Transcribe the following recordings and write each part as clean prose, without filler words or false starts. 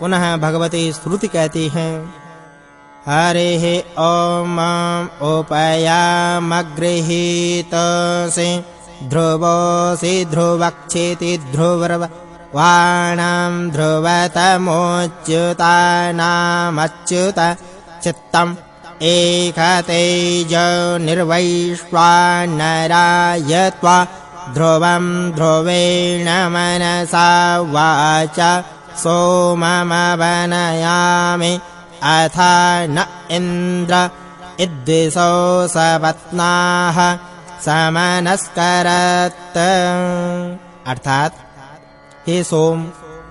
पुनः भगवती श्रुति कहती है हरिः ॐ उपयामगृहीतसे ध्रुवोऽसि ध्रुवक्षेति ध्रुववाणां ध्रुवतमोच्युतानामच्युत चित्तम् एकतेजो निर्वैश्वानराय त्वा ध्रुवं ध्रुवेण मनसा वाचा सोममवनयामि अथ न इन्द्र इद्विषो सपत्नाः समनस्करत्। अर्थात हे सोम,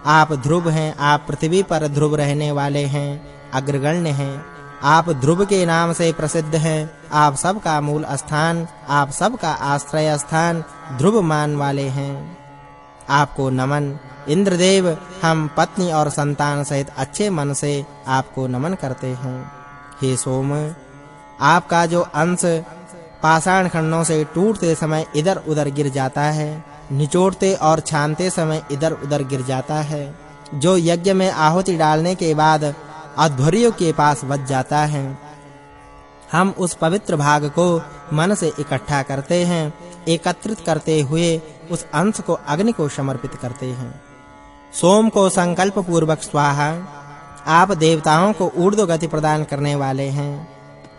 आप ध्रुव हैं, आप पृथ्वी पर ध्रुव रहने वाले हैं, अग्रगण्य हैं। आप ध्रुव के नाम से प्रसिद्ध हैं। आप सबका मूल स्थान, आप सबका आश्रय स्थान ध्रुव मान वाले हैं। आपको नमन। इंद्रदेव, हम पत्नी और संतान सहित अच्छे मन से आपको नमन करते हैं। हे सोम, आपका जो अंश पाषाण खंडों से टूटते समय इधर-उधर गिर जाता है, निचोड़ते और छानते समय इधर-उधर गिर जाता है, जो यज्ञ में आहुति डालने के बाद अध्वर्यों के पास बच जाता है, हम उस पवित्र भाग को मन से इकट्ठा करते हैं, एकत्रित करते हुए उस अंश को अग्नि को समर्पित करते हैं। सोम को संकल्प पूर्वक स्वाहा। आप देवताओं को ऊर्ध्व गति प्रदान करने वाले हैं।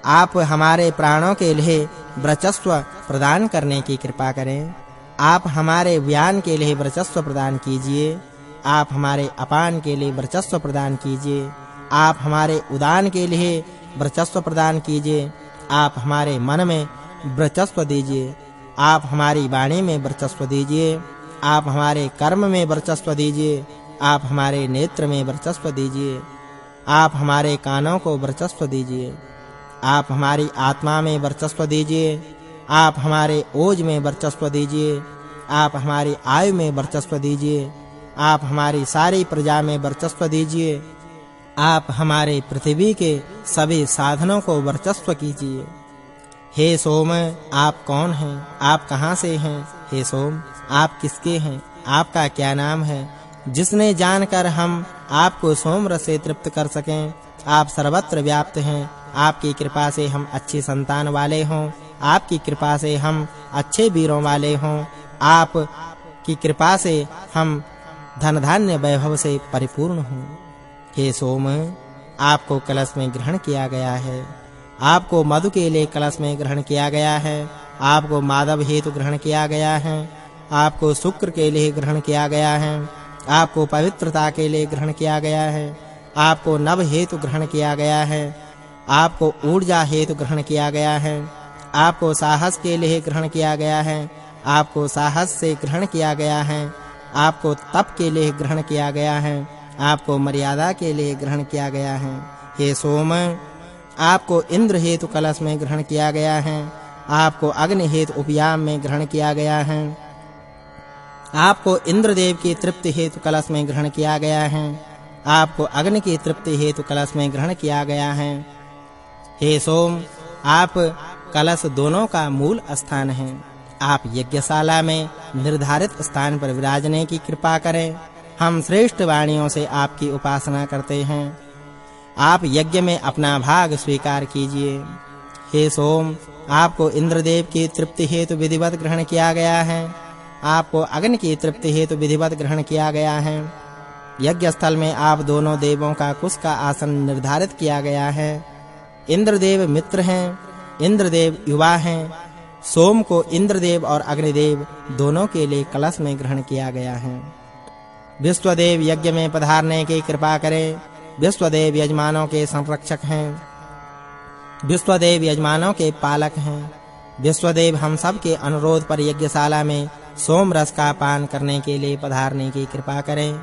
आप हमारे प्राणों के लिए वर्चस्व प्रदान करने की कृपा करें। आप हमारे व्यान के लिए वर्चस्व प्रदान कीजिए। आप हमारे अपान के लिए वर्चस्व प्रदान कीजिए। आप हमारे उदान के लिए वर्चस्व प्रदान कीजिए। आप हमारे मन में वर्चस्व दीजिए। आप हमारी वाणी में वर्चस्व दीजिए। आप हमारे कर्म में वर्चस्व दीजिए। आप हमारे नेत्र में वर्चस्व दीजिए। आप हमारे कानों को वर्चस्व दीजिए। आप हमारी आत्मा में वर्चस्व दीजिए। आप हमारे ओज में वर्चस्व दीजिए। आप हमारी आयु में वर्चस्व दीजिए। आप हमारी सारी प्रजा में वर्चस्व दीजिए। आप हमारे पृथ्वी के सभी साधनों को वर्चस्व कीजिए। हे सोम, आप कौन हैं? आप कहां से हैं? हे सोम, आप किसके हैं? आपका क्या नाम है? जिसने जानकर हम आपको सोम रस से तृप्त कर सकें। आप सर्वत्र व्याप्त हैं। आपकी कृपा से हम अच्छी संतान वाले हों। आपकी कृपा से हम अच्छे वीरों वाले हों। आप की कृपा से हम धन धान्य वैभव से परिपूर्ण हों। हे सोम, आपको कलश में ग्रहण किया गया है। आपको मधु के लिए कलश में ग्रहण किया गया है। आपको माधव हेतु ग्रहण किया गया है। आपको शुक्र के लिए ग्रहण किया गया है। आपको पवित्रता के लिए ग्रहण किया गया है। आपको नव हेतु ग्रहण किया गया है। आपको ऊर्जा हेतु ग्रहण किया गया है। आपको साहस के लिए ग्रहण किया गया है। आपको साहस से ग्रहण किया गया है। आपको तप के लिए ग्रहण किया गया है। आपको मर्यादा के लिए ग्रहण किया गया है। हे सोम, आपको इंद्र हेतु कलश में ग्रहण किया गया है। आपको अग्नि हेतु उपयाम में ग्रहण किया गया है। आपको इंद्रदेव की तृप्ति हेतु कलश में ग्रहण किया गया है। आपको अग्नि की तृप्ति हेतु कलश में ग्रहण किया गया है। हे सोम, आप कलश दोनों का मूल स्थान हैं। आप यज्ञशाला में निर्धारित स्थान पर विराजने की कृपा करें। हम श्रेष्ठ वाणियों से आपकी उपासना करते हैं। आप यज्ञ में अपना भाग स्वीकार कीजिए। हे सोम, आपको इंद्रदेव की तृप्ति हेतु विधिवत ग्रहण किया गया है। आपको अग्नि की तृप्ति हेतु विधिवत ग्रहण किया गया है। यज्ञ स्थल में आप दोनों देवों का कुश का आसन निर्धारित किया गया है। इंद्रदेव मित्र हैं, इंद्रदेव युवा हैं। सोम को इंद्रदेव और अग्निदेव दोनों के लिए कलश में ग्रहण किया गया है। विश्वदेव यज्ञ में पधारने की कृपा करें। विश्वदेव यजमानों के संरक्षक हैं। विश्वदेव यजमानों के पालक हैं। विश्वदेव हम सब के अनुरोध पर यज्ञशाला में सोम रस का पान करने के लिए पधारने की कृपा करें।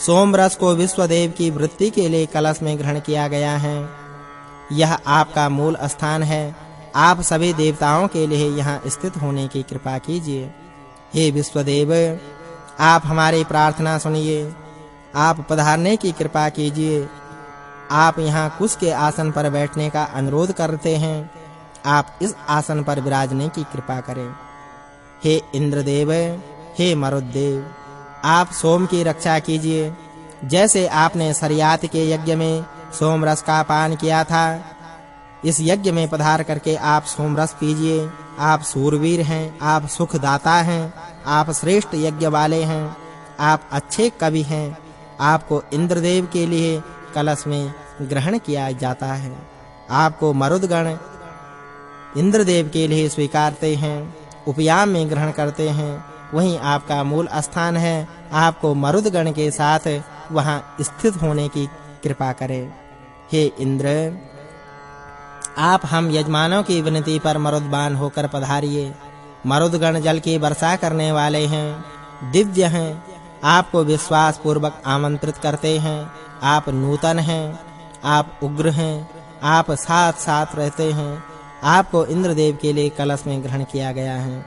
सोम रस को विश्वदेव की वृत्ति के लिए कलश में ग्रहण किया गया है। यह आपका मूल स्थान है। आप सभी देवताओं के लिए यहाँ स्थित होने की कृपा कीजिए। हे विश्वदेव, आप हमारी प्रार्थना सुनिए। आप पधारने की कृपा कीजिए। आप यहाँ कुश के आसन पर बैठने का अनुरोध करते हैं। आप इस आसन पर विराजने की कृपा करें। हे इंद्रदेव, हे मरुदेव, आप सोम की रक्षा कीजिए। जैसे आपने सरियात के यज्ञ में सोम रस का पान किया था, इस यज्ञ में पधार करके आप सोम रस पीजिए। आप सूरवीर हैं, आप सुखदाता हैं, आप श्रेष्ठ यज्ञ वाले हैं, आप अच्छे कवि हैं। आपको इंद्रदेव के लिए कलश में ग्रहण किया जाता है। आपको मरुदगण इंद्रदेव के लिए स्वीकारते हैं, उपयाम में ग्रहण करते हैं। वहीं आपका मूल स्थान है। आपको मरुदगण के साथ वहां स्थित होने की कृपा करें। हे इंद्र, आप हम यजमानों की विनती पर मरुदबान होकर पधारिए। मरुदगण जल की वर्षा करने वाले हैं, दिव्य हैं, आपको विश्वास पूर्वक आमंत्रित करते हैं। आप नूतन हैं, आप उग्र हैं, आप साथ-साथ रहते हैं। आपको इंद्रदेव के लिए कलश में ग्रहण किया गया है।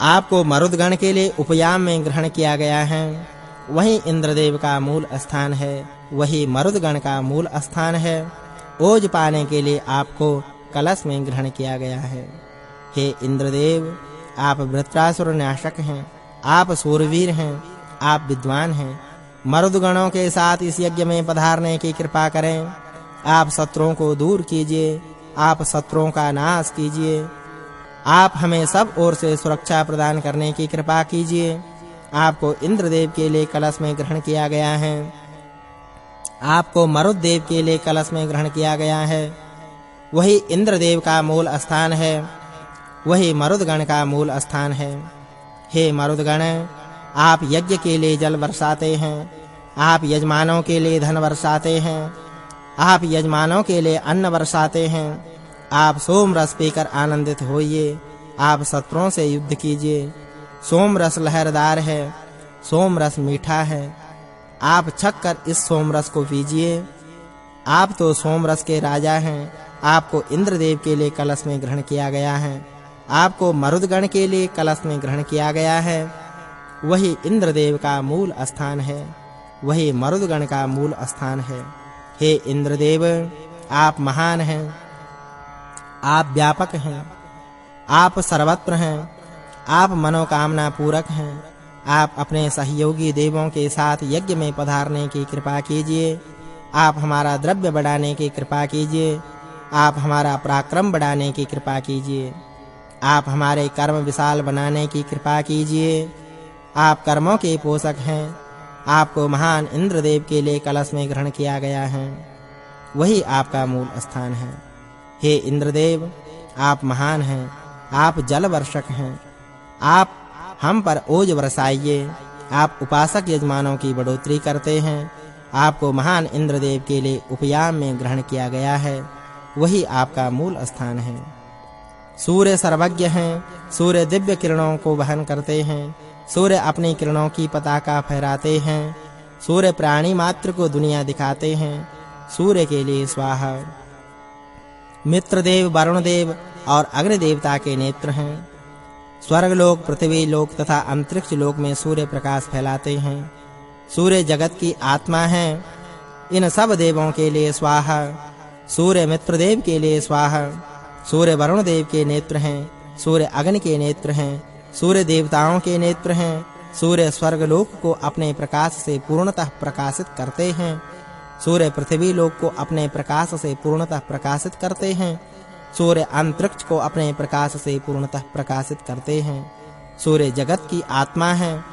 आपको मरुदगण के लिए उपयाम में ग्रहण किया गया है। वही इंद्रदेव का मूल स्थान है, वही मरुदगण का मूल स्थान है। ओज पाने के लिए आपको कलश में ग्रहण किया गया है। हे इंद्रदेव, आप वृत्रासुर नाशक हैं, आप सूरवीर हैं, आप विद्वान हैं। मरुदगणों के साथ इस यज्ञ में पधारने की कृपा करें। आप शत्रुओं को दूर कीजिए, आप शत्रुओं का नाश कीजिए। आप हमें सब ओर से सुरक्षा प्रदान करने की कृपा कीजिए। आपको इंद्रदेव के लिए कलश में ग्रहण किया गया है। आपको मरुददेव के लिए कलश में ग्रहण किया गया है। वही इंद्रदेव का मूल स्थान है, वही मरुदगण का मूल स्थान है। हे मरुदगण, आप यज्ञ के लिए जल बरसाते हैं, आप यजमानों के लिए धन बरसाते हैं, आप यजमानों के लिए अन्न बरसाते हैं। आप सोम रस पीकर आनंदित होइए, आप शत्रुओं से युद्ध कीजिए। सोम रस लहरदार है, सोम रस मीठा है। आप छक कर इस सोम रस को पीजिए। आप तो सोम रस के राजा हैं। आपको इंद्रदेव के लिए कलश में ग्रहण किया गया है। आपको मरुदगण के लिए कलश में ग्रहण किया गया है। वही इंद्रदेव का मूल स्थान है, वही मरुदगण का मूल स्थान है। हे इंद्रदेव, आप महान हैं, आप व्यापक हैं, आप सर्वत्र हैं, आप मनोकामना पूरक हैं। आप अपने सहयोगी देवों के साथ यज्ञ में पधारने की कृपा कीजिए। आप हमारा द्रव्य बढ़ाने की कृपा कीजिए। आप हमारा पराक्रम बढ़ाने की कृपा कीजिए। आप हमारे कर्म विशाल बनाने की कृपा कीजिए। आप कर्मों के पोषक हैं। आपको महान इंद्रदेव के लिए कलश में ग्रहण किया गया है, वही आपका मूल स्थान है। हे इंद्रदेव, आप महान हैं, आप जल वर्षक हैं। आप हम पर ओज बरसाइए। आप उपासक यजमानों की बढ़ोतरी करते हैं। आपको महान इंद्रदेव के लिए उपयाम में ग्रहण किया गया है, वही आपका मूल स्थान है। सूर्य सर्वज्ञ हैं, सूर्य दिव्य किरणों को वहन करते हैं। सूर्य अपनी किरणों की पताका फहराते हैं। सूर्य प्राणी मात्र को दुनिया दिखाते हैं। सूर्य के लिए स्वाहा। मित्रदेव, वरुणदेव और अग्नि देवता के नेत्र हैं। स्वर्गलोक, पृथ्वी लोक तथा अंतरिक्ष लोक में सूर्य प्रकाश फैलाते हैं। सूर्य जगत की आत्मा है। इन सब देवों के लिए स्वाहा। सूर्य मित्रदेव के लिए स्वाहा। सूर्य वरुण देव के नेत्र हैं। सूर्य अग्नि के नेत्र हैं। सूर्य देवताओं के नेत्र हैं। सूर्य स्वर्गलोक को अपने प्रकाश से पूर्णतः प्रकाशित करते हैं। सूर्य पृथ्वी लोक को अपने प्रकाश से पूर्णतः प्रकाशित करते हैं। सूर्य अंतरिक्ष को अपने प्रकाश से पूर्णतः प्रकाशित करते हैं। सूर्य जगत की आत्मा है।